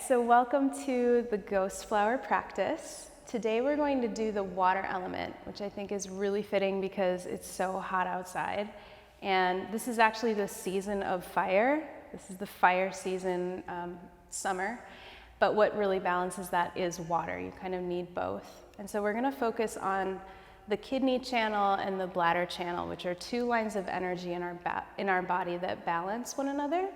so welcome to the ghost flower practice. Today we're going to do the water element, which I think is really fitting because it's so hot outside. And this is actually the season of fire. This is the fire season, summer. But what really balances that is water. You kind of need both. And so we're going to focus on the kidney channel and the bladder channel, which are two lines of energy in our body that balance one another.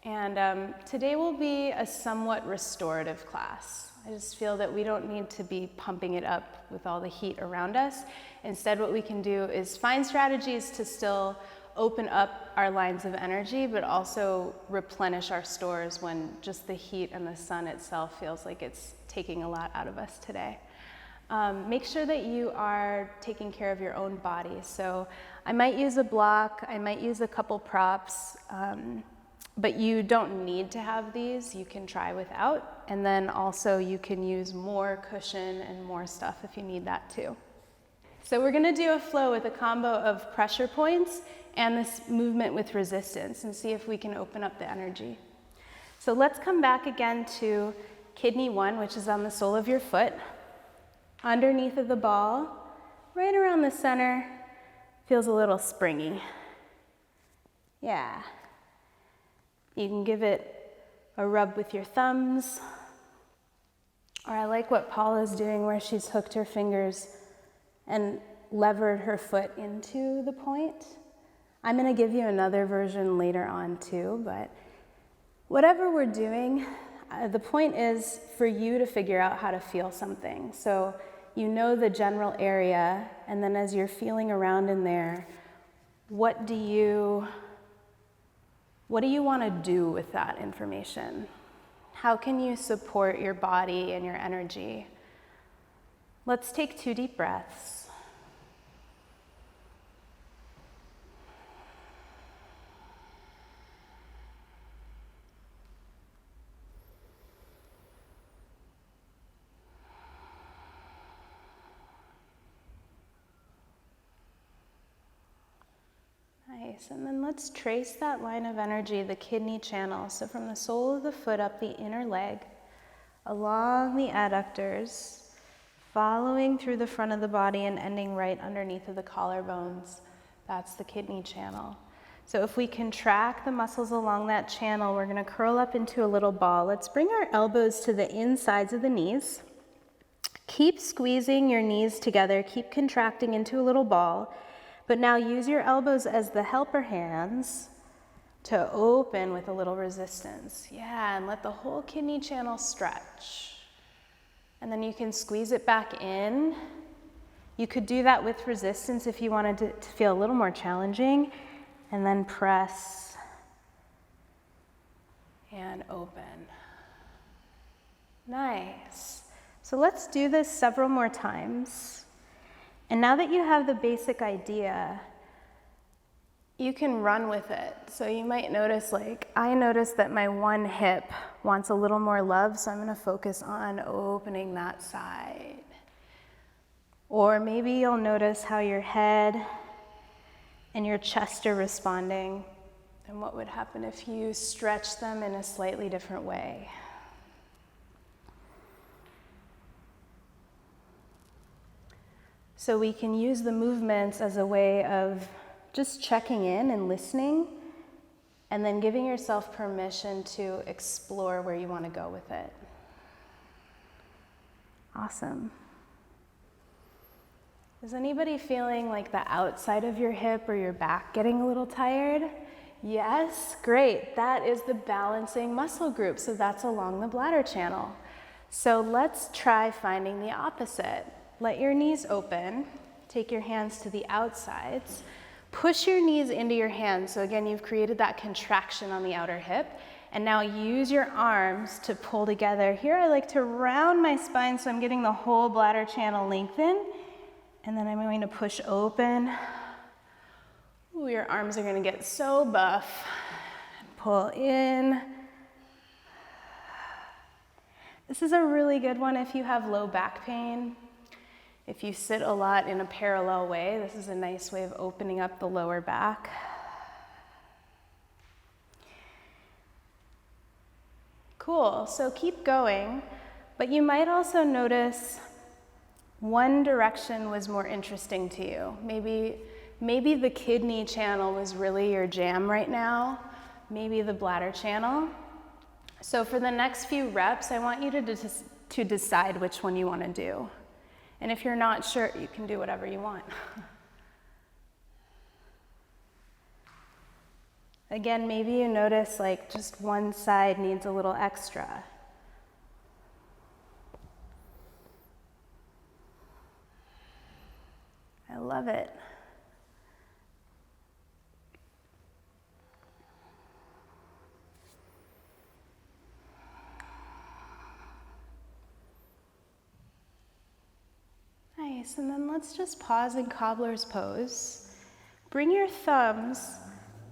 And today will be a somewhat restorative class. I just feel that we don't need to be pumping it up with all the heat around us. Instead, what we can do is find strategies to still open up our lines of energy, but also replenish our stores when just the heat and the sun itself feels like it's taking a lot out of us today. Make sure that you are taking care of your own body. So I might use a block, I might use a couple props, but you don't need to have these. You can try without. And then also you can use more cushion and more stuff if you need that too. So we're gonna do a flow with a combo of pressure points and this movement with resistance and see if we can open up the energy. So let's come back again to kidney 1, which is on the sole of your foot. Underneath of the ball, right around the center, feels a little springy. Yeah. You can give it a rub with your thumbs, or I like what Paula's doing where she's hooked her fingers and levered her foot into the point. I'm going to give you another version later on too, but whatever we're doing, the point is for you to figure out how to feel something. So you know the general area, and then as you're feeling around in there, what do you want to do with that information? How can you support your body and your energy? Let's take 2 deep breaths. Nice, and then let's trace that line of energy, the kidney channel. So from the sole of the foot up the inner leg, along the adductors, following through the front of the body and ending right underneath of the collarbones. That's the kidney channel. So if we contract the muscles along that channel, we're gonna curl up into a little ball. Let's bring our elbows to the insides of the knees. Keep squeezing your knees together, keep contracting into a little ball. But now use your elbows as the helper hands to open with a little resistance. Yeah, and let the whole kidney channel stretch. And then you can squeeze it back in. You could do that with resistance if you wanted to feel a little more challenging. And then press and open. Nice. So let's do this several more times. And now that you have the basic idea, you can run with it. So you might notice, I noticed that my one hip wants a little more love, so I'm gonna focus on opening that side. Or maybe you'll notice how your head and your chest are responding, and what would happen if you stretch them in a slightly different way. So we can use the movements as a way of just checking in and listening, and then giving yourself permission to explore where you want to go with it. Awesome. Is anybody feeling like the outside of your hip or your back getting a little tired? Yes, great. That is the balancing muscle group, so that's along the bladder channel. So let's try finding the opposite. Let your knees open, take your hands to the outsides, push your knees into your hands. So again, you've created that contraction on the outer hip, and now use your arms to pull together. Here I like to round my spine so I'm getting the whole bladder channel lengthen, and then I'm going to push open. Ooh, your arms are gonna get so buff. Pull in. This is a really good one if you have low back pain. If you sit a lot in a parallel way, this is a nice way of opening up the lower back. Cool, so keep going, but you might also notice one direction was more interesting to you. Maybe the kidney channel was really your jam right now, maybe the bladder channel. So for the next few reps, I want you to decide which one you want to do. And if you're not sure, you can do whatever you want. Again, maybe you notice like just one side needs a little extra. I love it. Nice, and then let's just pause in cobbler's pose. Bring your thumbs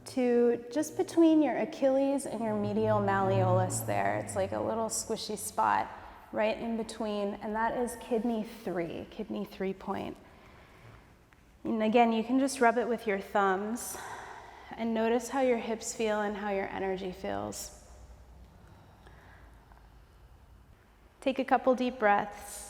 to just between your Achilles and your medial malleolus there. It's like a little squishy spot right in between, and that is kidney 3 point. And again, you can just rub it with your thumbs and notice how your hips feel and how your energy feels. Take a couple deep breaths.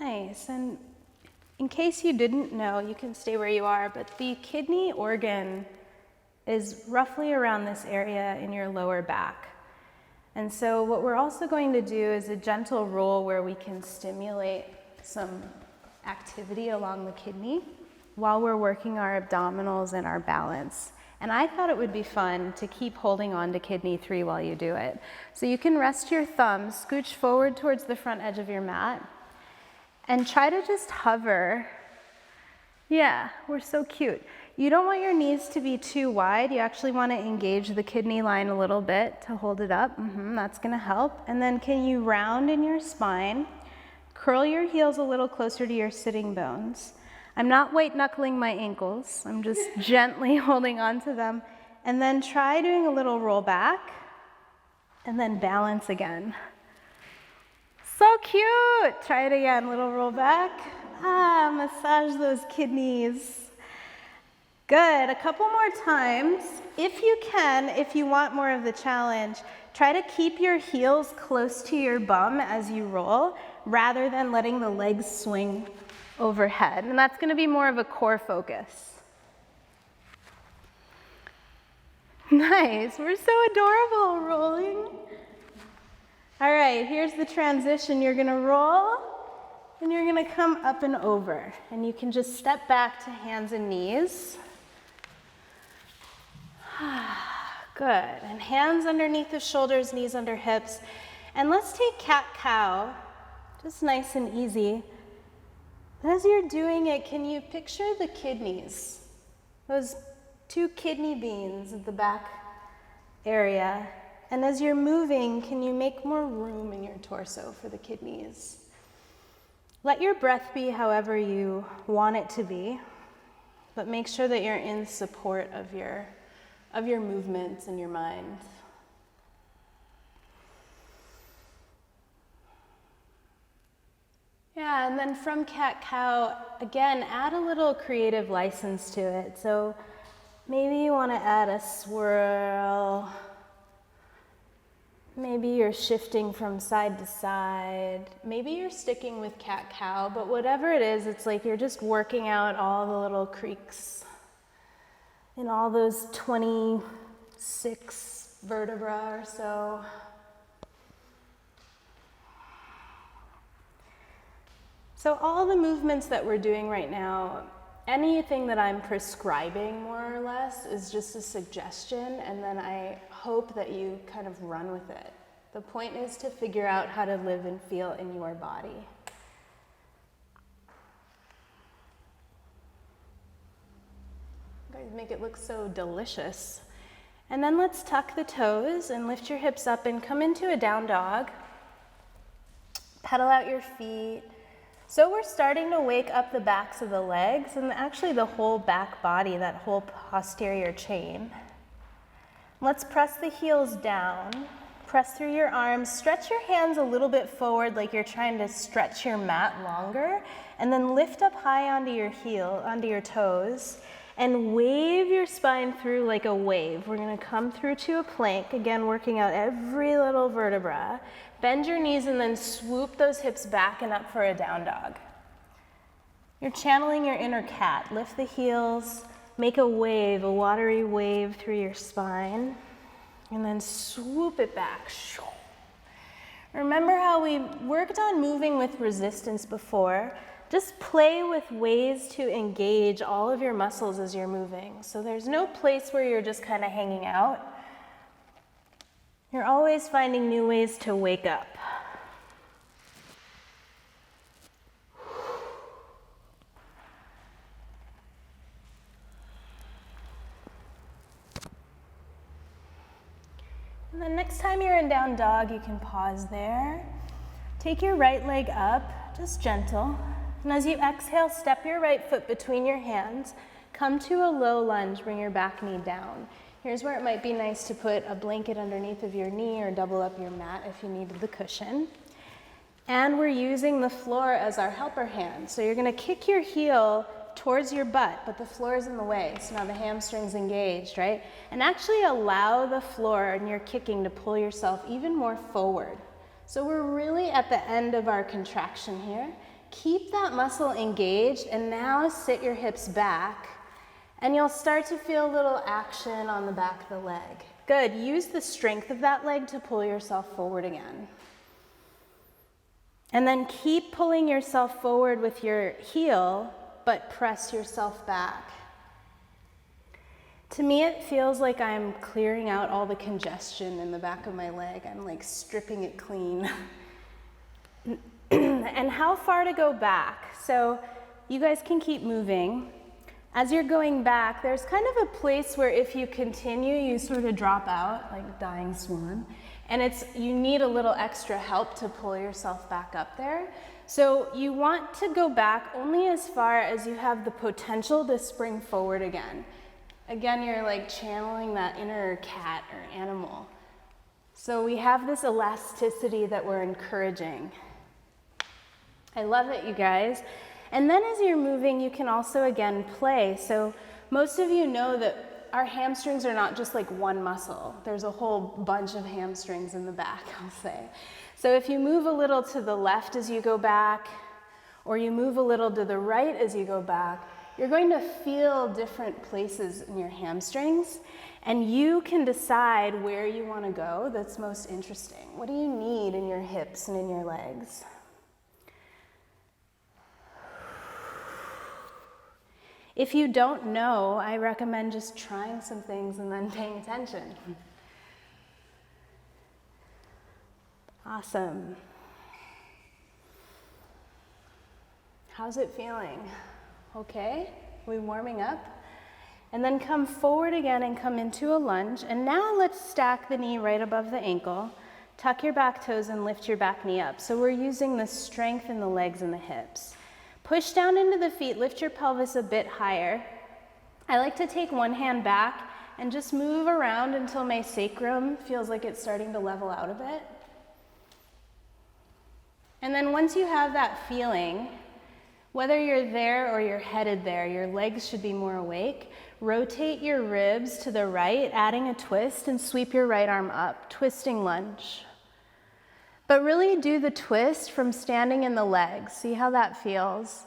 Nice, and in case you didn't know, you can stay where you are, but the kidney organ is roughly around this area in your lower back. And so what we're also going to do is a gentle roll where we can stimulate some activity along the kidney while we're working our abdominals and our balance. And I thought it would be fun to keep holding on to kidney 3 while you do it. So you can rest your thumbs, scooch forward towards the front edge of your mat, and try to just hover. Yeah, we're so cute. You don't want your knees to be too wide. You actually want to engage the kidney line a little bit to hold it up. That's going to help. And then can you round in your spine, curl your heels a little closer to your sitting bones. I'm not white knuckling my ankles. I'm just gently holding on to them. And then try doing a little roll back and then balance again. So cute. Try it again, little roll back. Massage those kidneys. Good, a couple more times. If you can, if you want more of the challenge, try to keep your heels close to your bum as you roll, rather than letting the legs swing overhead. And that's gonna be more of a core focus. Nice, we're so adorable rolling. All right, here's the transition. You're gonna roll, and you're gonna come up and over. And you can just step back to hands and knees. Good, and hands underneath the shoulders, knees under hips. And let's take cat-cow, just nice and easy. As you're doing it, can you picture the kidneys? Those 2 kidney beans at the back area. And as you're moving, can you make more room in your torso for the kidneys? Let your breath be however you want it to be, but make sure that you're in support of your movements and your mind. Yeah, and then from cat-cow, again, add a little creative license to it. So maybe you want to add a swirl. Maybe you're shifting from side to side. Maybe you're sticking with cat-cow, but whatever it is, it's like you're just working out all the little creaks in all those 26 vertebrae or so. So all the movements that we're doing right now, anything that I'm prescribing more or less is just a suggestion, and then I hope that you kind of run with it. The point is to figure out how to live and feel in your body. You guys make it look so delicious. And then let's tuck the toes and lift your hips up and come into a down dog. Pedal out your feet. So we're starting to wake up the backs of the legs and actually the whole back body, that whole posterior chain. Let's press the heels down, Press through your arms, stretch your hands a little bit forward like you're trying to stretch your mat longer, and then lift up high onto your toes, and wave your spine through like a wave. We're gonna come through to a plank, again working out every little vertebra. Bend your knees and then swoop those hips back and up for a down dog. You're channeling your inner cat. Lift the heels, make a wave, a watery wave through your spine, and then swoop it back. Remember how we worked on moving with resistance before? Just play with ways to engage all of your muscles as you're moving. So there's no place where you're just kind of hanging out. You're always finding new ways to wake up. And then next time you're in down dog, you can pause there. Take your right leg up, just gentle. And as you exhale, step your right foot between your hands. Come to a low lunge, bring your back knee down. Here's where it might be nice to put a blanket underneath of your knee or double up your mat if you needed the cushion. And we're using the floor as our helper hand. So you're gonna kick your heel towards your butt, but the floor is in the way. So now the hamstring's engaged, right? And actually allow the floor and your kicking to pull yourself even more forward. So we're really at the end of our contraction here. Keep that muscle engaged and now sit your hips back and you'll start to feel a little action on the back of the leg. Good, use the strength of that leg to pull yourself forward again. And then keep pulling yourself forward with your heel, but press yourself back. To me, it feels like I'm clearing out all the congestion in the back of my leg. I'm like stripping it clean. And how far to go back? So you guys can keep moving. As you're going back, there's kind of a place where if you continue, you sort of drop out like dying swan. And you need a little extra help to pull yourself back up there. So you want to go back only as far as you have the potential to spring forward again. Again, you're like channeling that inner cat or animal. So we have this elasticity that we're encouraging. I love it, you guys. And then as you're moving, you can also, again, play. So most of you know that our hamstrings are not just like one muscle. There's a whole bunch of hamstrings in the back, I'll say. So if you move a little to the left as you go back, or you move a little to the right as you go back, you're going to feel different places in your hamstrings, and you can decide where you want to go that's most interesting. What do you need in your hips and in your legs? If you don't know, I recommend just trying some things and then paying attention. Awesome. How's it feeling? Okay, we warming up? And then come forward again and come into a lunge. And now let's stack the knee right above the ankle. Tuck your back toes and lift your back knee up. So we're using the strength in the legs and the hips. Push down into the feet, lift your pelvis a bit higher. I like to take one hand back and just move around until my sacrum feels like it's starting to level out a bit. And then once you have that feeling, whether you're there or you're headed there, your legs should be more awake. Rotate your ribs to the right, adding a twist, and sweep your right arm up, twisting lunge. But really do the twist from standing in the legs. See how that feels?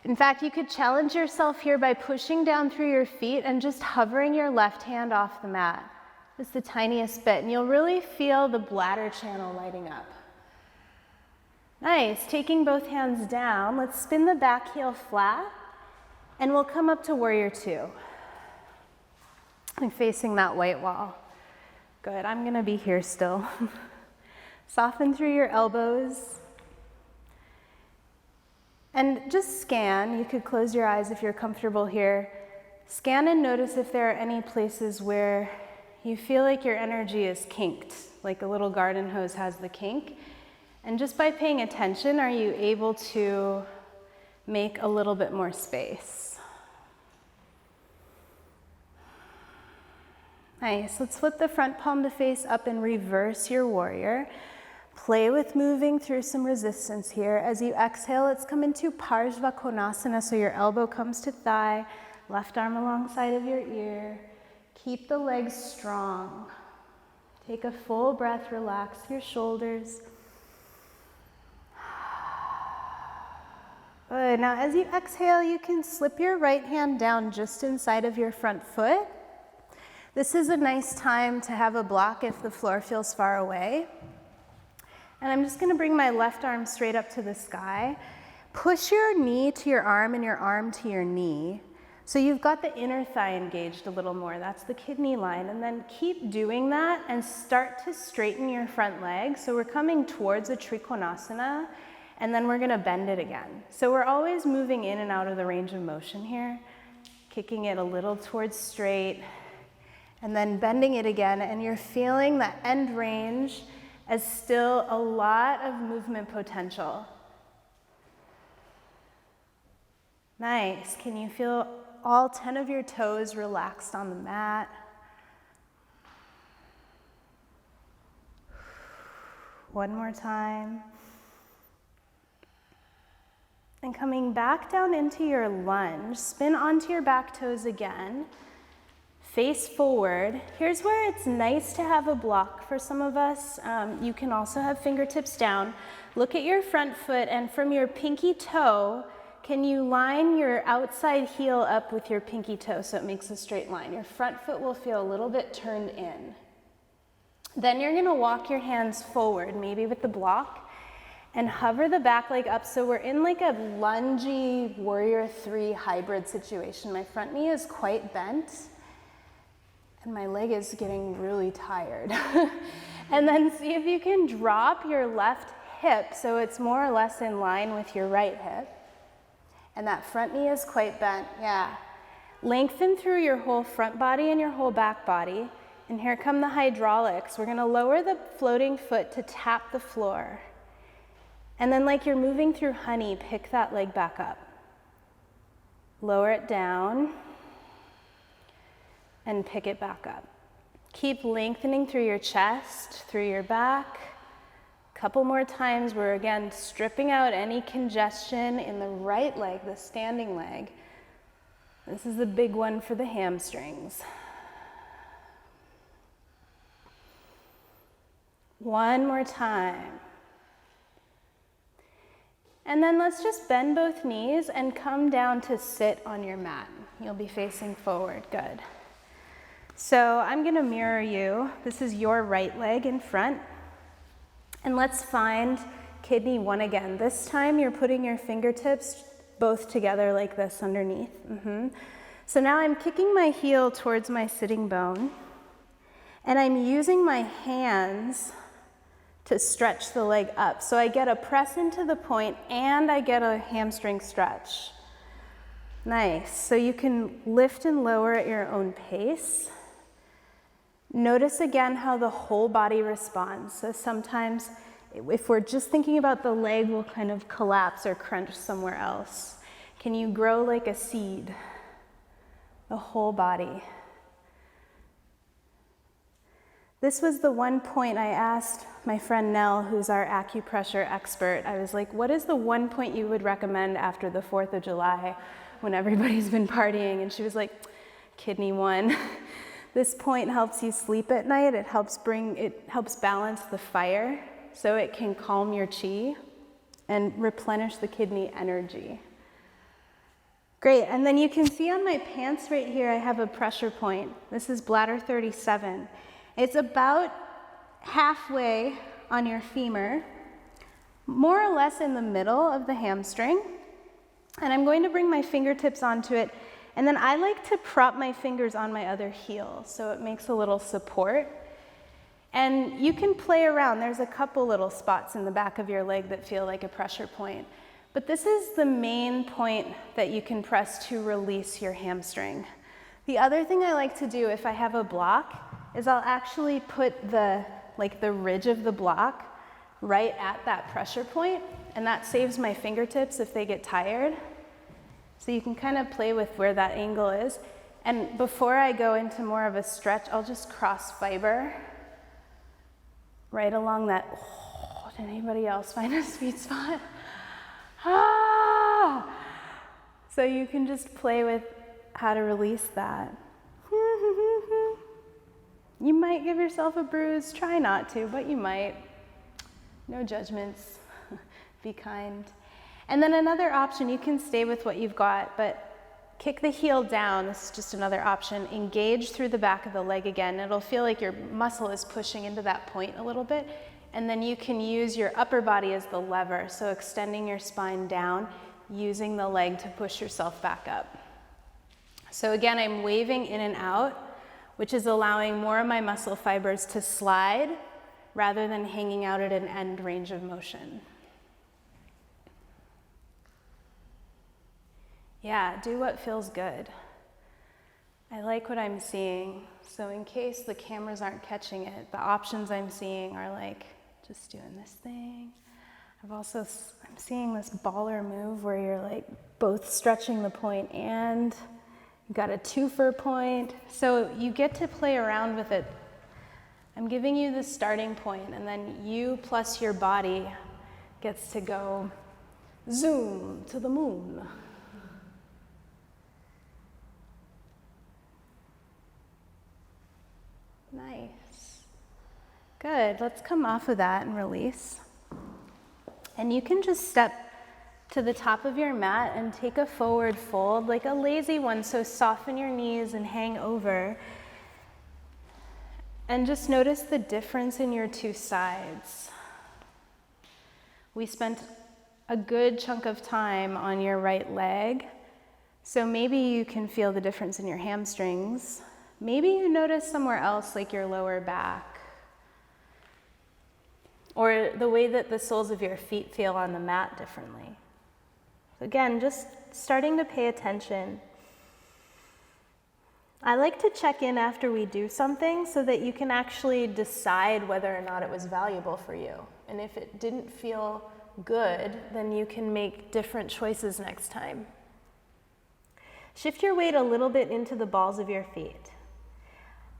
In fact, you could challenge yourself here by pushing down through your feet and just hovering your left hand off the mat. Just the tiniest bit, and you'll really feel the bladder channel lighting up. Nice, taking both hands down, let's spin the back heel flat, and we'll come up to warrior two. I'm facing that white wall. Good, I'm gonna be here still. Soften through your elbows. And just scan, you could close your eyes if you're comfortable here. Scan and notice if there are any places where you feel like your energy is kinked, like a little garden hose has the kink. And just by paying attention, are you able to make a little bit more space? Nice. Let's flip the front palm to face up and reverse your warrior. Play with moving through some resistance here. As you exhale, let's come into Parshva Konasana, so your elbow comes to thigh, left arm alongside of your ear. Keep the legs strong. Take a full breath, relax your shoulders. Good. Now as you exhale, you can slip your right hand down just inside of your front foot. This is a nice time to have a block if the floor feels far away. And I'm just going to bring my left arm straight up to the sky. Push your knee to your arm and your arm to your knee. So you've got the inner thigh engaged a little more. That's the kidney line. And then keep doing that and start to straighten your front leg. So we're coming towards a Trikonasana, and then we're going to bend it again. So we're always moving in and out of the range of motion here, kicking it a little towards straight, and then bending it again, and you're feeling that end range as still a lot of movement potential. Nice. Can you feel all 10 of your toes relaxed on the mat? One more time. And coming back down into your lunge, spin onto your back toes again. Face forward. Here's where it's nice to have a block for some of us. You can also have fingertips down. Look at your front foot, and from your pinky toe, can you line your outside heel up with your pinky toe so it makes a straight line? Your front foot will feel a little bit turned in. Then you're going to walk your hands forward, maybe with the block, and hover the back leg up so we're in like a lungy warrior 3 hybrid situation. My front knee is quite bent, and my leg is getting really tired. And then see if you can drop your left hip so it's more or less in line with your right hip. And that front knee is quite bent, yeah. Lengthen through your whole front body and your whole back body. And here come the hydraulics. We're gonna lower the floating foot to tap the floor. And then like you're moving through honey, pick that leg back up. Lower it down. And pick it back up. Keep lengthening through your chest, through your back. Couple more times. We're again stripping out any congestion in the right leg, the standing leg. This is the big one for the hamstrings. One more time. And then let's just bend both knees and come down to sit on your mat. You'll be facing forward. Good. So I'm going to mirror you. This is your right leg in front. And let's find kidney 1 again. This time you're putting your fingertips both together like this underneath. So now I'm kicking my heel towards my sitting bone, and I'm using my hands to stretch the leg up. So I get a press into the point and I get a hamstring stretch. Nice. So you can lift and lower at your own pace. Notice again how the whole body responds. So sometimes if we're just thinking about the leg, we'll kind of collapse or crunch somewhere else. Can you grow like a seed? The whole body. This was the one point I asked my friend Nell, who's our acupressure expert. I was like, what is the one point you would recommend after the 4th of July when everybody's been partying? And she was like, kidney 1. This point helps you sleep at night. It helps balance the fire so it can calm your chi and replenish the kidney energy. Great, and then you can see on my pants right here, I have a pressure point. This is bladder 37. It's about halfway on your femur, more or less in the middle of the hamstring. And I'm going to bring my fingertips onto it. And then I like to prop my fingers on my other heel, so it makes a little support. And you can play around. There's a couple little spots in the back of your leg that feel like a pressure point. But this is the main point that you can press to release your hamstring. The other thing I like to do if I have a block is I'll actually put the ridge of the block right at that pressure point, and that saves my fingertips if they get tired. So you can kind of play with where that angle is. And before I go into more of a stretch, I'll just cross fiber right along that. Oh, did anybody else find a sweet spot? Ah! So you can just play with how to release that. You might give yourself a bruise, try not to, but you might. No judgments, be kind. And then another option, you can stay with what you've got, but kick the heel down. This is just another option. Engage through the back of the leg again. It'll feel like your muscle is pushing into that point a little bit. And then you can use your upper body as the lever. So extending your spine down, using the leg to push yourself back up. So again, I'm waving in and out, which is allowing more of my muscle fibers to slide rather than hanging out at an end range of motion. Yeah, do what feels good. I like what I'm seeing. So in case the cameras aren't catching it, the options I'm seeing are like just doing this thing. I'm seeing this baller move where you're like both stretching the point and you got a twofer point. So you get to play around with it. I'm giving you the starting point, and then you plus your body gets to go zoom to the moon. Nice. Good. Let's come off of that and release. And you can just step to the top of your mat and take a forward fold, like a lazy one. So soften your knees and hang over. And just notice the difference in your two sides. We spent a good chunk of time on your right leg. So maybe you can feel the difference in your hamstrings. Maybe you notice somewhere else, like your lower back, or the way that the soles of your feet feel on the mat differently. Again, just starting to pay attention. I like to check in after we do something so that you can actually decide whether or not it was valuable for you. And if it didn't feel good, then you can make different choices next time. Shift your weight a little bit into the balls of your feet.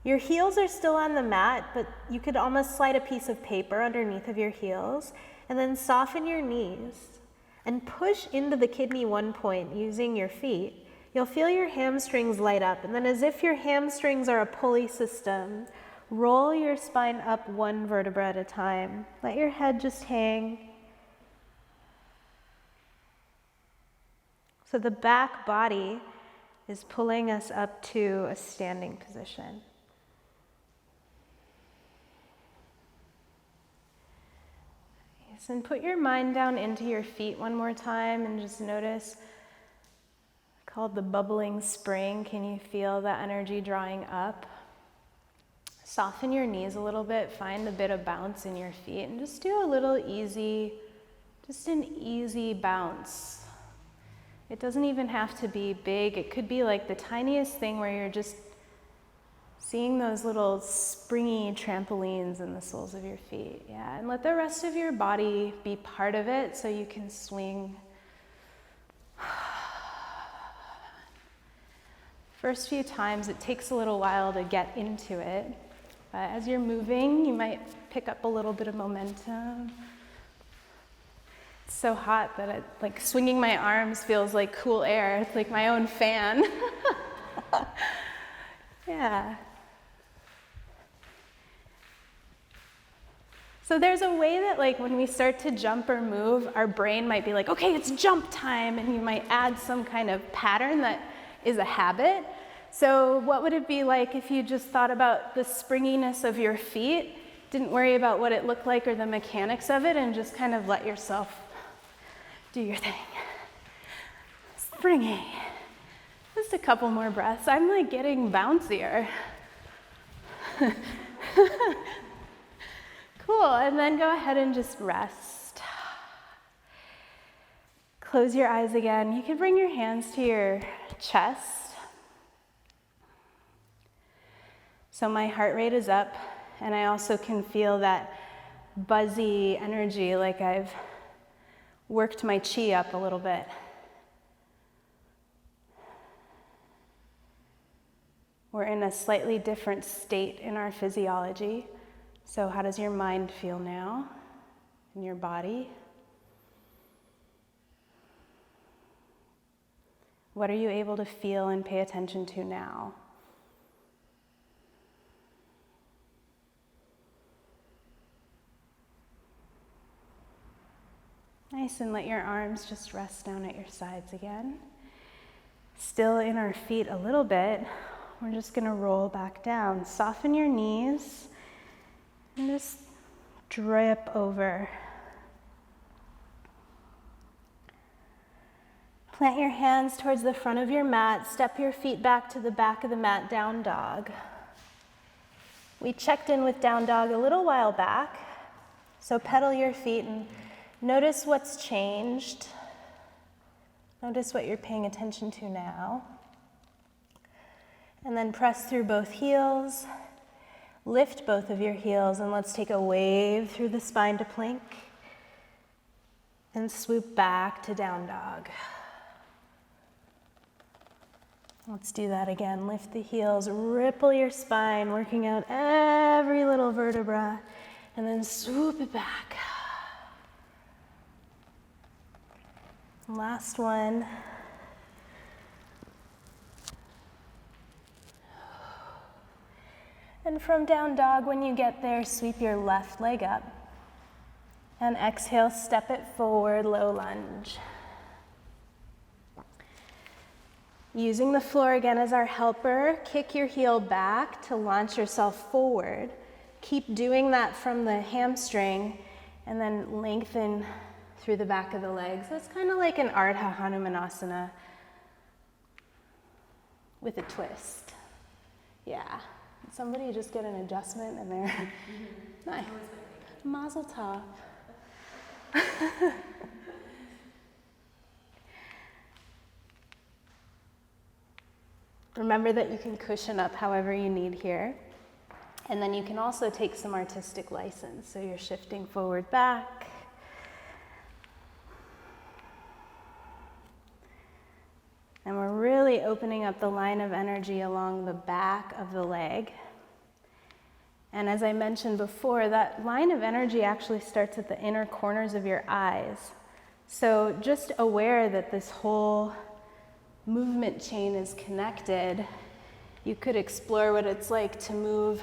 Your heels are still on the mat, but you could almost slide a piece of paper underneath of your heels, and then soften your knees and push into the kidney 1 point using your feet. You'll feel your hamstrings light up, and then as if your hamstrings are a pulley system, roll your spine up 1 vertebra at a time. Let your head just hang. So the back body is pulling us up to a standing position. And put your mind down into your feet one more time and just notice, called the bubbling spring. Can you feel that energy drawing up? Soften your knees a little bit, find a bit of bounce in your feet, and just do a little easy, just an easy bounce. It doesn't even have to be big. It could be like the tiniest thing where you're just seeing those little springy trampolines in the soles of your feet. Yeah, and let the rest of your body be part of it so you can swing. First few times, it takes a little while to get into it. But as you're moving, you might pick up a little bit of momentum. It's so hot that like swinging my arms feels like cool air. It's like my own fan. Yeah. So there's a way that like when we start to jump or move, our brain might be like, okay, it's jump time, and you might add some kind of pattern that is a habit. So what would it be like if you just thought about the springiness of your feet, didn't worry about what it looked like or the mechanics of it, and just kind of let yourself do your thing. Springy. Just a couple more breaths. I'm like getting bouncier. Cool, and then go ahead and just rest. Close your eyes again. You can bring your hands to your chest. So my heart rate is up, and I also can feel that buzzy energy, like I've worked my chi up a little bit. We're in a slightly different state in our physiology. So how does your mind feel now in your body? What are you able to feel and pay attention to now? Nice, and let your arms just rest down at your sides again. Still in our feet a little bit, we're just gonna roll back down. Soften your knees and just drip over. Plant your hands towards the front of your mat. Step your feet back to the back of the mat, down dog. We checked in with down dog a little while back. So pedal your feet and notice what's changed. Notice what you're paying attention to now. And then press through both heels. Lift both of your heels and let's take a wave through the spine to plank. And swoop back to down dog. Let's do that again. Lift the heels, ripple your spine, working out every little vertebra, and then swoop it back. Last one. And from down dog, when you get there, sweep your left leg up. And exhale, step it forward, low lunge. Using the floor again as our helper, kick your heel back to launch yourself forward. Keep doing that from the hamstring and then lengthen through the back of the legs. So it's kind of like an Ardha Hanumanasana with a twist. Yeah. Somebody just get an adjustment and they're nice. Mazel tov. Remember that you can cushion up however you need here. And then you can also take some artistic license. So you're shifting forward, back. And we're really opening up the line of energy along the back of the leg. And as I mentioned before, that line of energy actually starts at the inner corners of your eyes. So just aware that this whole movement chain is connected. You could explore what it's like to move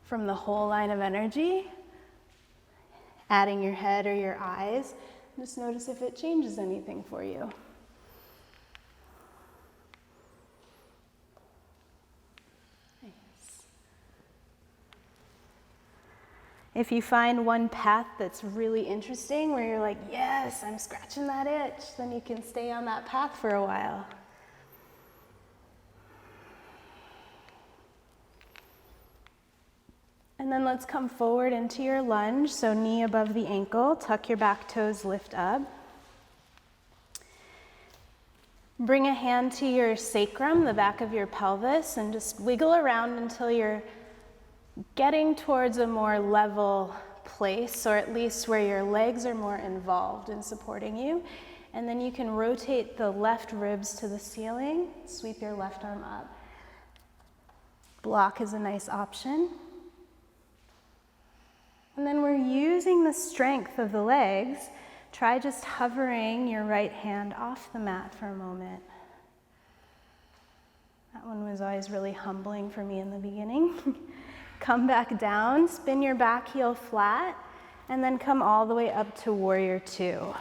from the whole line of energy, adding your head or your eyes. Just notice if it changes anything for you. If you find one path that's really interesting, where you're like, yes, I'm scratching that itch, then you can stay on that path for a while. And then let's come forward into your lunge. So knee above the ankle, tuck your back toes, lift up. Bring a hand to your sacrum, the back of your pelvis, and just wiggle around until you're getting towards a more level place, or at least where your legs are more involved in supporting you. And then you can rotate the left ribs to the ceiling, sweep your left arm up. Block is a nice option. And then we're using the strength of the legs. Try just hovering your right hand off the mat for a moment. That one was always really humbling for me in the beginning. Come back down, spin your back heel flat, and then come all the way up to warrior two.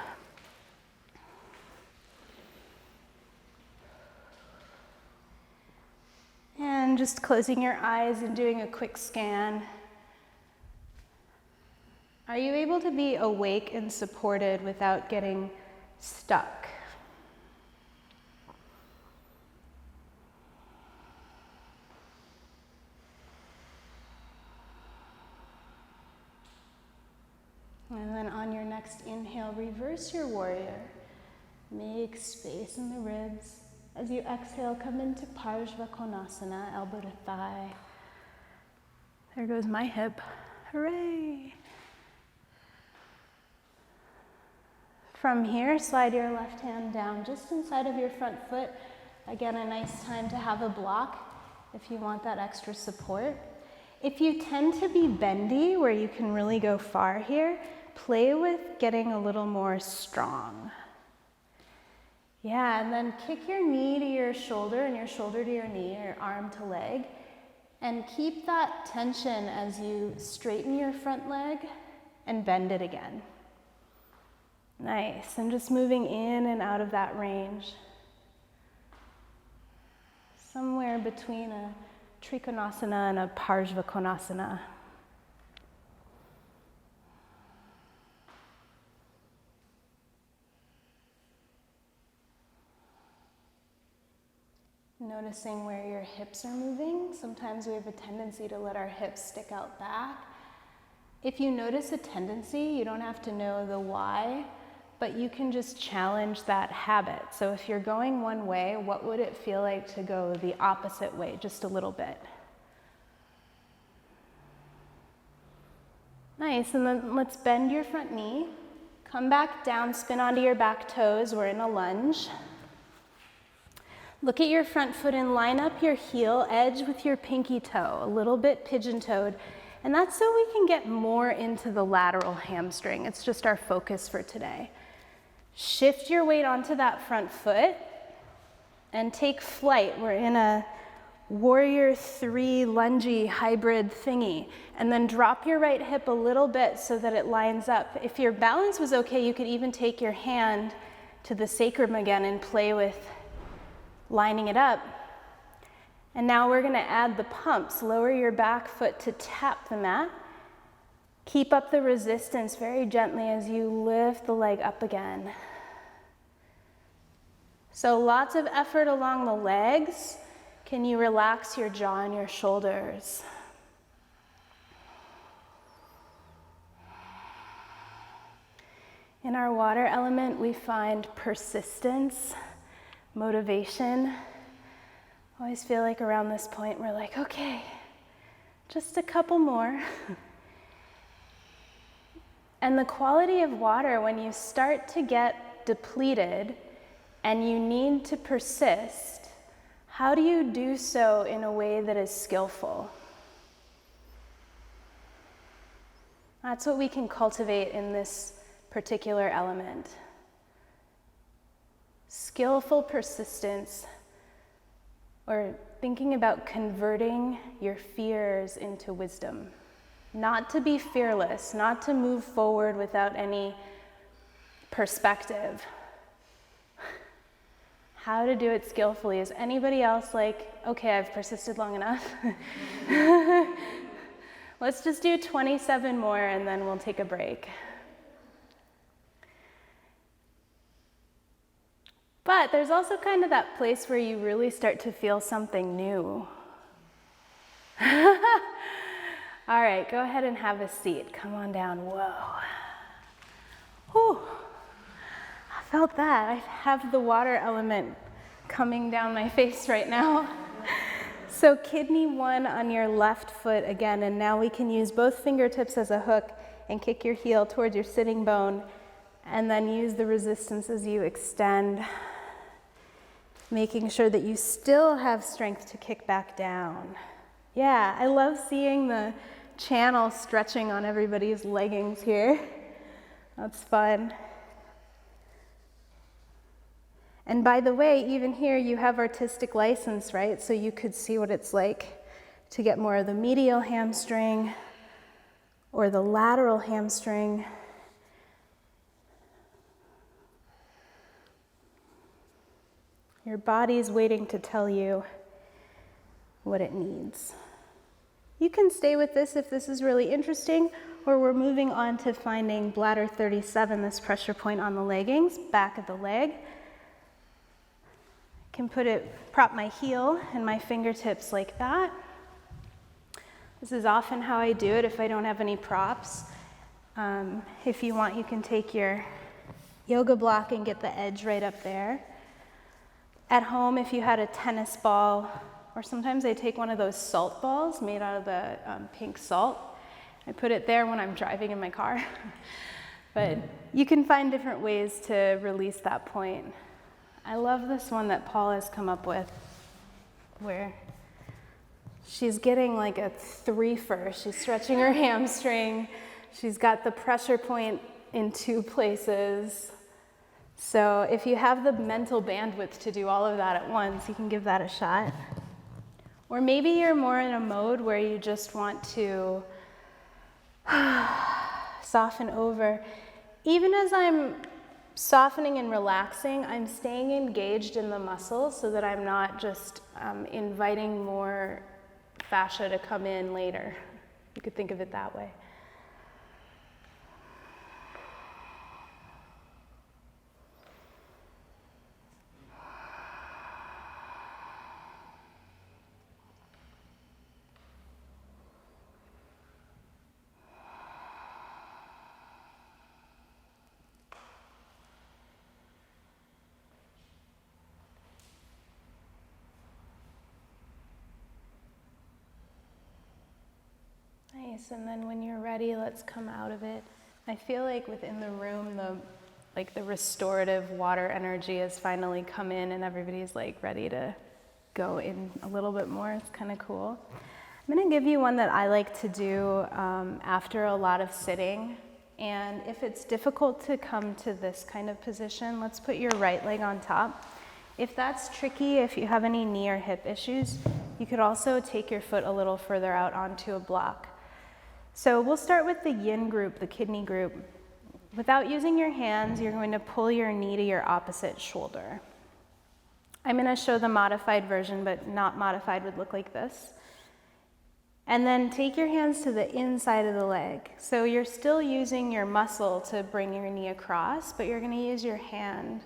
And just closing your eyes and doing a quick scan. Are you able to be awake and supported without getting stuck? And then on your next inhale, reverse your warrior. Make space in the ribs. As you exhale, come into Parshva Konasana, elbow to thigh. There goes my hip. Hooray! From here, slide your left hand down just inside of your front foot. Again, a nice time to have a block. if you want that extra support. If you tend to be bendy, where you can really go far here, play with getting a little more strong. Yeah, and then kick your knee to your shoulder and your shoulder to your knee, or arm to leg. And keep that tension as you straighten your front leg and bend it again. Nice, and just moving in and out of that range. Somewhere between a Trikonasana and a Parshvakonasana. Noticing where your hips are moving. Sometimes we have a tendency to let our hips stick out back. If you notice a tendency, you don't have to know the why, but you can just challenge that habit. So if you're going one way, what would it feel like to go the opposite way, just a little bit? Nice, and then let's bend your front knee. Come back down, spin onto your back toes. We're in a lunge. Look at your front foot and line up your heel edge with your pinky toe, a little bit pigeon-toed. And that's so we can get more into the lateral hamstring. It's just our focus for today. Shift your weight onto that front foot and take flight. We're in a warrior 3 lungy hybrid thingy. And then drop your right hip a little bit so that it lines up. If your balance was okay, you could even take your hand to the sacrum again and play with lining it up. And now we're going to add the pumps. Lower your back foot to tap the mat. Keep up the resistance very gently as you lift the leg up again. So lots of effort along the legs. Can you relax your jaw and your shoulders? In our water element, we find persistence, motivation. I always feel like around this point we're like, okay, just a couple more. And the quality of water, when you start to get depleted and you need to persist, how do you do so in a way that is skillful? That's what we can cultivate in this particular element. Skillful persistence, or thinking about converting your fears into wisdom. Not to be fearless, not to move forward without any perspective. How to do it skillfully. Is anybody else like, okay, I've persisted long enough? Let's just do 27 more and then we'll take a break. But there's also kind of that place where you really start to feel something new. All right, go ahead and have a seat. Come on down. Whoa. Whew. I felt that. I have the water element coming down my face right now. So kidney 1 on your left foot again, and now we can use both fingertips as a hook and kick your heel towards your sitting bone, and then use the resistance as you extend, making sure that you still have strength to kick back down. Yeah, I love seeing the channel stretching on everybody's leggings here. That's fun. And by the way, even here you have artistic license, right? So you could see what it's like to get more of the medial hamstring or the lateral hamstring. Your body's waiting to tell you what it needs. You can stay with this if this is really interesting, or we're moving on to finding bladder 37, this pressure point on the leggings, back of the leg. I can prop my heel and my fingertips like that. This is often how I do it if I don't have any props. If you want, you can take your yoga block and get the edge right up there. At home, if you had a tennis ball, or sometimes I take one of those salt balls made out of the pink salt. I put it there when I'm driving in my car. But you can find different ways to release that point. I love this one that Paul has come up with, where She's getting like a 3 first. She's stretching her hamstring. She's got the pressure point in 2 places. So if you have the mental bandwidth to do all of that at once, you can give that a shot. Or maybe you're more in a mode where you just want to soften over. Even as I'm softening and relaxing, I'm staying engaged in the muscles so that I'm not just inviting more fascia to come in later. You could think of it that way. Nice, and then when you're ready, let's come out of it. I feel like within the room, the restorative water energy has finally come in and everybody's like ready to go in a little bit more. It's kind of cool. I'm gonna give you one that I like to do after a lot of sitting. And if it's difficult to come to this kind of position, let's put your right leg on top. If that's tricky, if you have any knee or hip issues, you could also take your foot a little further out onto a block. So we'll start with the yin group, the kidney group. Without using your hands, you're going to pull your knee to your opposite shoulder. I'm going to show the modified version, but not modified would look like this. And then take your hands to the inside of the leg. So you're still using your muscle to bring your knee across, but you're going to use your hand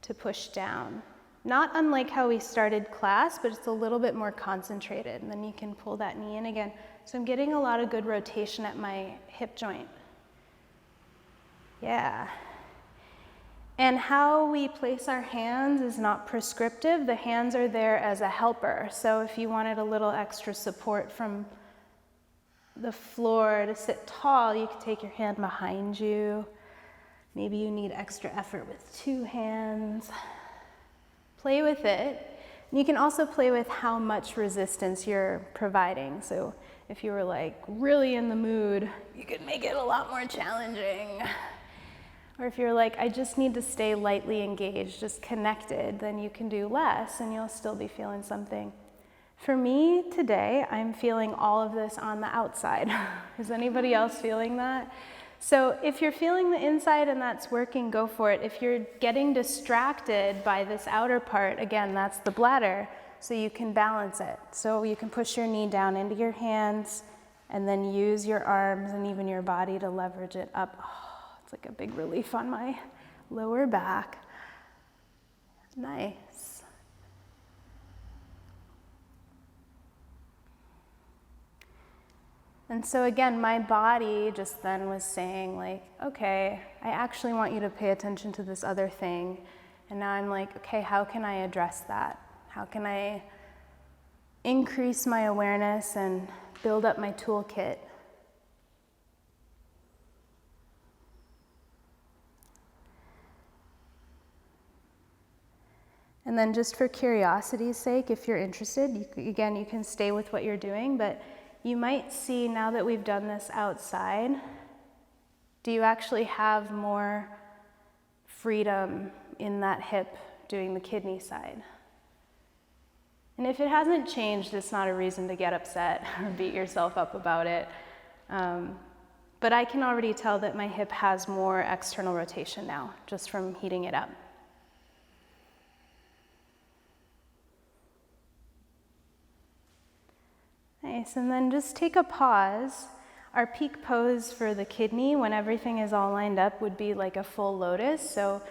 to push down. Not unlike how we started class, but it's a little bit more concentrated. And then you can pull that knee in again. So I'm getting a lot of good rotation at my hip joint. Yeah. And how we place our hands is not prescriptive. The hands are there as a helper. So if you wanted a little extra support from the floor to sit tall, you could take your hand behind you. Maybe you need extra effort with 2 hands. Play with it. You can also play with how much resistance you're providing. So if you were like really in the mood, you could make it a lot more challenging. Or if you're like, I just need to stay lightly engaged, just connected, then you can do less and you'll still be feeling something. For me today, I'm feeling all of this on the outside. Is anybody else feeling that? So if you're feeling the inside and that's working, go for it. If you're getting distracted by this outer part, again, that's the bladder, so you can balance it. So you can push your knee down into your hands and then use your arms and even your body to leverage it up. Oh, it's like a big relief on my lower back. Nice. And so again, my body just then was saying like, okay, I actually want you to pay attention to this other thing. And now I'm like, okay, how can I address that? How can I increase my awareness and build up my toolkit? And then just for curiosity's sake, if you're interested, you can stay with what you're doing, but you might see now that we've done this outside, do you actually have more freedom in that hip doing the kidney side? And if it hasn't changed, it's not a reason to get upset or beat yourself up about it. But I can already tell that my hip has more external rotation now, just from heating it up. Nice, and then just take a pause. Our peak pose for the kidney, when everything is all lined up, would be like a full lotus. So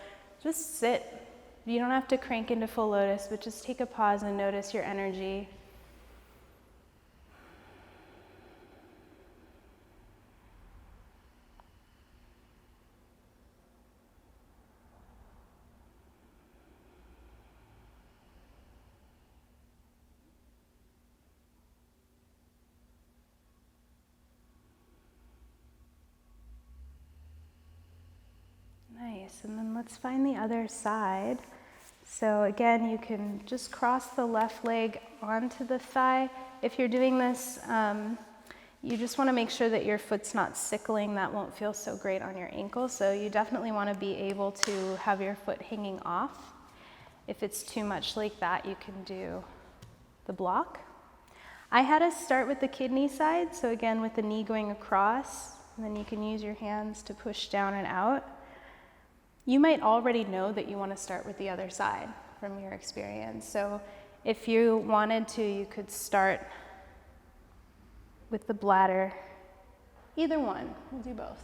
just sit. You don't have to crank into full lotus, but just take a pause and notice your energy. Nice, and then let's find the other side. So again, you can just cross the left leg onto the thigh. If you're doing this, you just want to make sure that your foot's not sickling. That won't feel so great on your ankle. So you definitely want to be able to have your foot hanging off. If it's too much like that, you can do the block. I had us start with the kidney side. So again, with the knee going across, and then you can use your hands to push down and out. You might already know that you want to start with the other side from your experience. So if you wanted to, you could start with the bladder. Either one, we'll do both.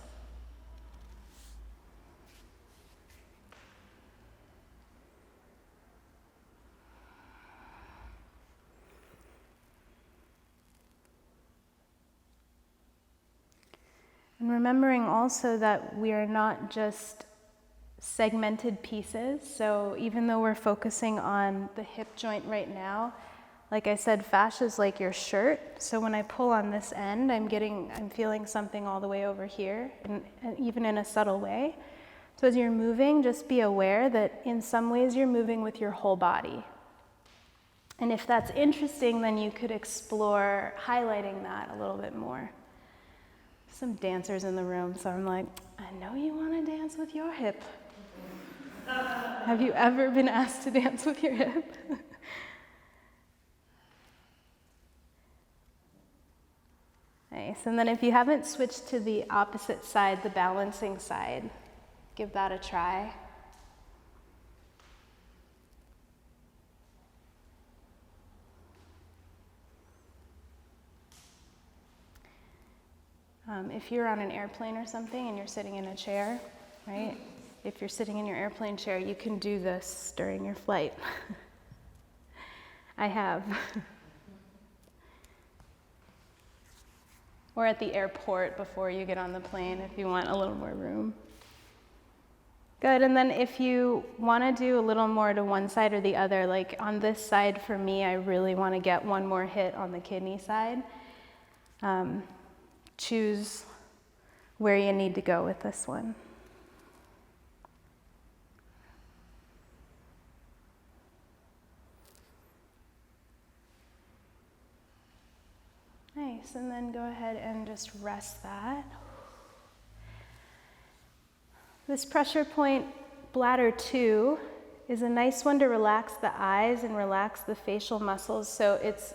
And remembering also that we are not just segmented pieces. So even though we're focusing on the hip joint right now, like I said, fascia is like your shirt. So when I pull on this end, I'm feeling something all the way over here, and even in a subtle way. So as you're moving, just be aware that in some ways you're moving with your whole body. And if that's interesting, then you could explore highlighting that a little bit more. Some dancers in the room, so I'm like, I know you want to dance with your hip. Have you ever been asked to dance with your hip? Nice, and then if you haven't switched to the opposite side, the balancing side, give that a try. If you're on an airplane or something and you're sitting in a chair, right? If you're sitting in your airplane chair, you can do this during your flight. I have. Or at the airport before you get on the plane if you want a little more room. Good, and then if you want to do a little more to one side or the other, like on this side for me, I really want to get one more hit on the kidney side. Choose where you need to go with this one. Nice, and then go ahead and just rest that. This pressure point, bladder 2, is a nice one to relax the eyes and relax the facial muscles. So it's,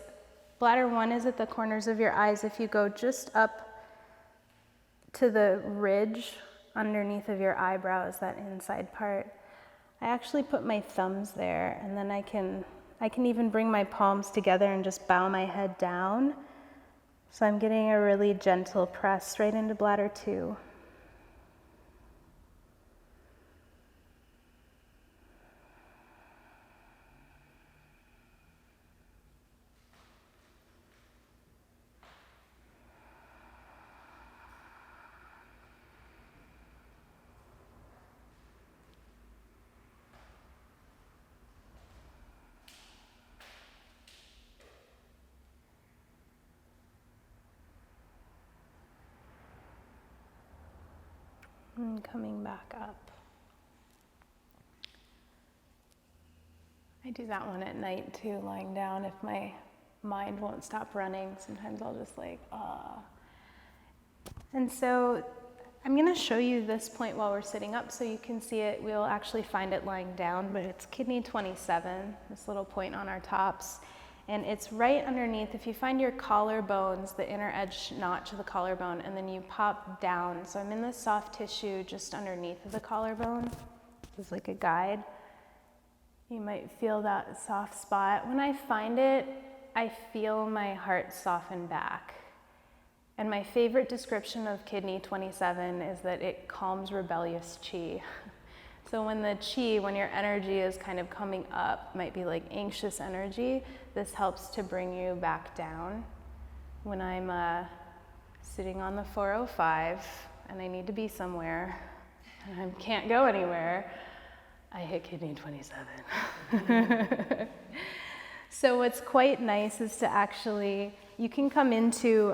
bladder 1 is at the corners of your eyes. If you go just up to the ridge underneath of your eyebrows, that inside part, I actually put my thumbs there, and then I can even bring my palms together and just bow my head down. So I'm getting a really gentle press right into bladder 2. And coming back up. I do that one at night too, lying down if my mind won't stop running. Sometimes I'll just like, ah. And so I'm going to show you this point while we're sitting up so you can see it. We'll actually find it lying down, but it's kidney 27, this little point on our tops. And it's right underneath, if you find your collarbones, the inner edge notch of the collarbone, and then you pop down. So I'm in the soft tissue just underneath of the collarbone. This is like a guide. You might feel that soft spot. When I find it, I feel my heart soften back. And my favorite description of kidney 27 is that it calms rebellious chi. So when your energy is kind of coming up, might be like anxious energy, this helps to bring you back down. When I'm sitting on the 405 and I need to be somewhere and I can't go anywhere, I hit kidney 27. So what's quite nice is to actually, you can come into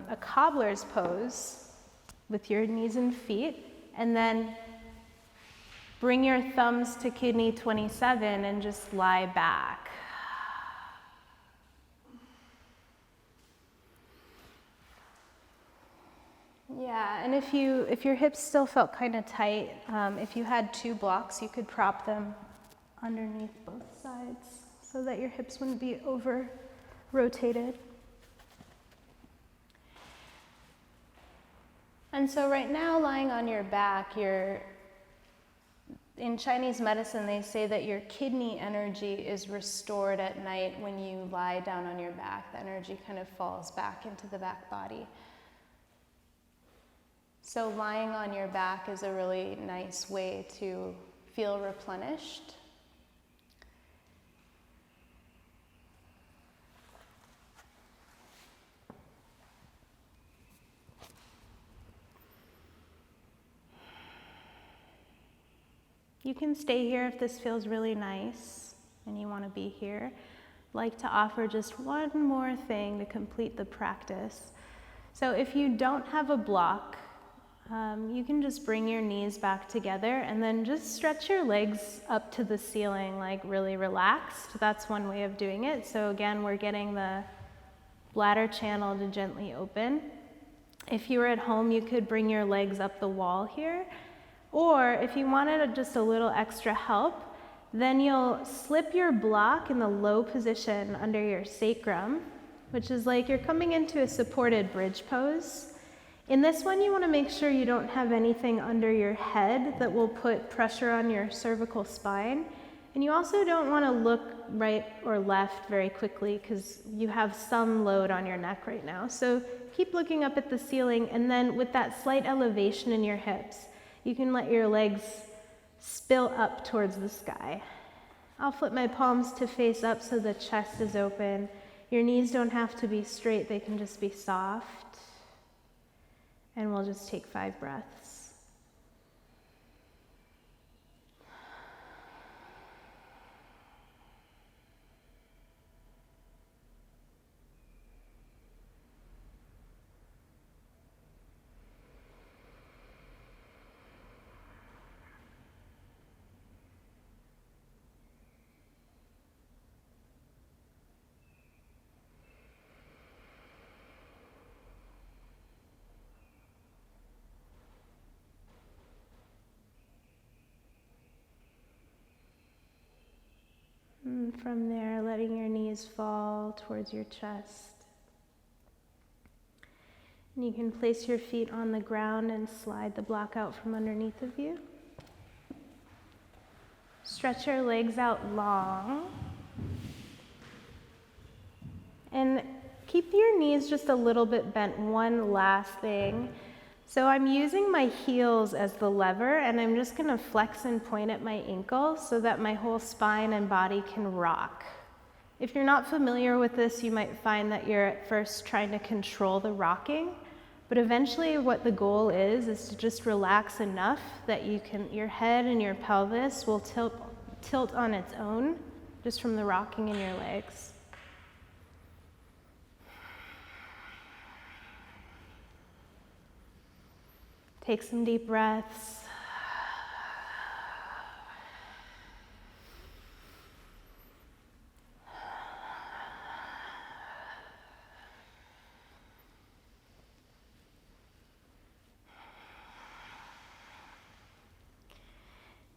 a cobbler's pose with your knees and feet, and then Bring your thumbs to kidney 27 and just lie back. Yeah, and if your hips still felt kind of tight, if you had 2 blocks, you could prop them underneath both sides so that your hips wouldn't be over rotated. And so right now, lying on your back, in Chinese medicine, they say that your kidney energy is restored at night when you lie down on your back. The energy kind of falls back into the back body. So lying on your back is a really nice way to feel replenished. You can stay here if this feels really nice and you want to be here. I'd like to offer just one more thing to complete the practice. So if you don't have a block, you can just bring your knees back together and then just stretch your legs up to the ceiling, like really relaxed. That's one way of doing it. So again, we're getting the bladder channel to gently open. If you were at home, you could bring your legs up the wall here. Or if you wanted just a little extra help, then you'll slip your block in the low position under your sacrum, which is like you're coming into a supported bridge pose. In this one, you want to make sure you don't have anything under your head that will put pressure on your cervical spine. And you also don't want to look right or left very quickly because you have some load on your neck right now. So keep looking up at the ceiling, and then with that slight elevation in your hips, you can let your legs spill up towards the sky. I'll flip my palms to face up so the chest is open. Your knees don't have to be straight, they can just be soft. And we'll just take 5 breaths. And from there, letting your knees fall towards your chest. And you can place your feet on the ground and slide the block out from underneath of you. Stretch your legs out long. And keep your knees just a little bit bent. One last thing. So I'm using my heels as the lever, and I'm just going to flex and point at my ankle so that my whole spine and body can rock. If you're not familiar with this, you might find that you're at first trying to control the rocking, but eventually what the goal is to just relax enough that your head and your pelvis will tilt on its own just from the rocking in your legs. Take some deep breaths.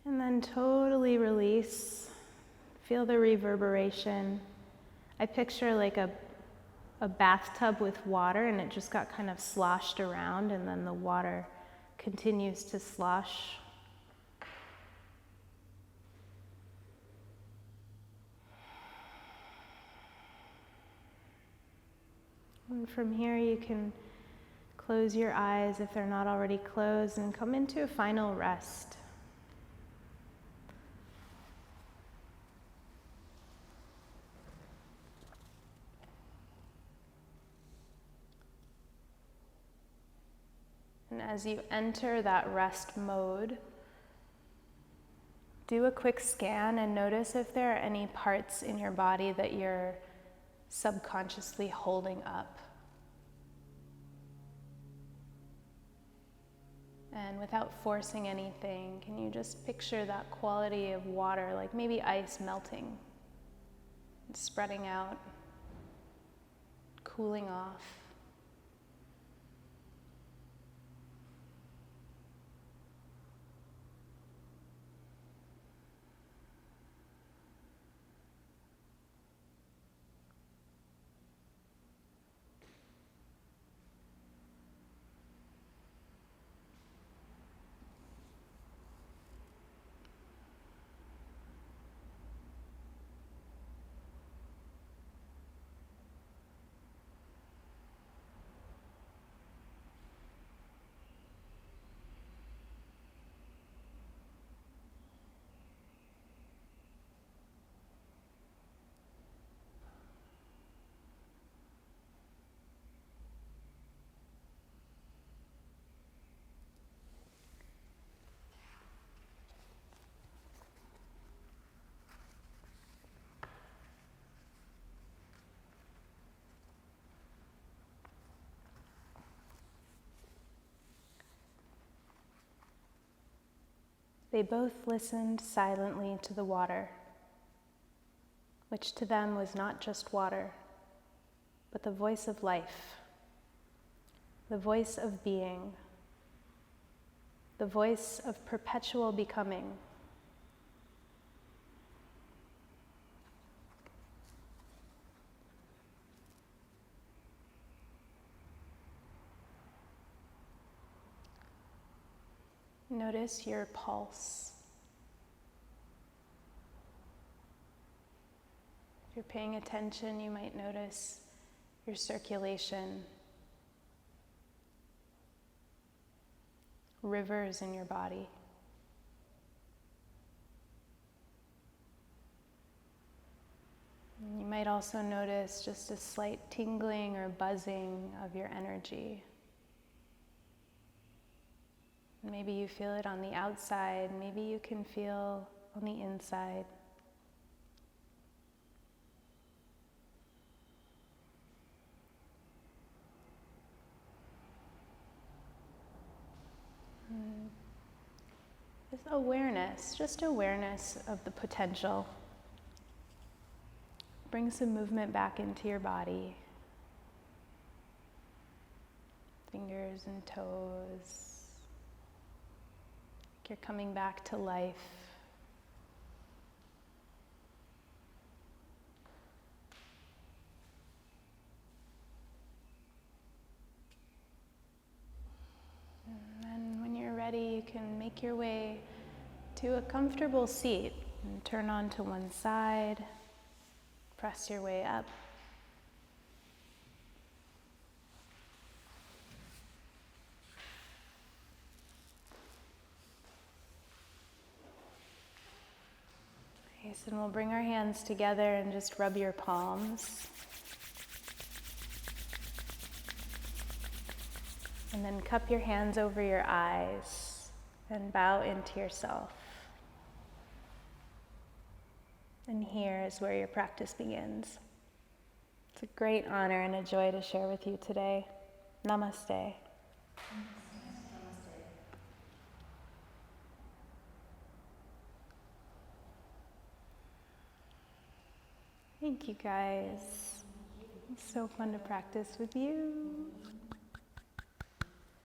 And then totally release. Feel the reverberation. I picture like a bathtub with water, and it just got kind of sloshed around, and then the water continues to slosh. And from here you can close your eyes if they're not already closed and come into a final rest. And as you enter that rest mode, do a quick scan and notice if there are any parts in your body that you're subconsciously holding up. And without forcing anything, can you just picture that quality of water, like maybe ice melting, spreading out, cooling off. They both listened silently to the water, which to them was not just water, but the voice of life, the voice of being, the voice of perpetual becoming. Notice your pulse. If you're paying attention, you might notice your circulation, rivers in your body. And you might also notice just a slight tingling or buzzing of your energy. Maybe you feel it on the outside, maybe you can feel on the inside. Just awareness of the potential. Bring some movement back into your body. Fingers and toes. You're coming back to life. And then when you're ready, you can make your way to a comfortable seat and turn onto one side. Press your way up. And we'll bring our hands together and just rub your palms. And then cup your hands over your eyes and bow into yourself. And here is where your practice begins. It's a great honor and a joy to share with you today. Namaste. Thank you guys. It's so fun to practice with you.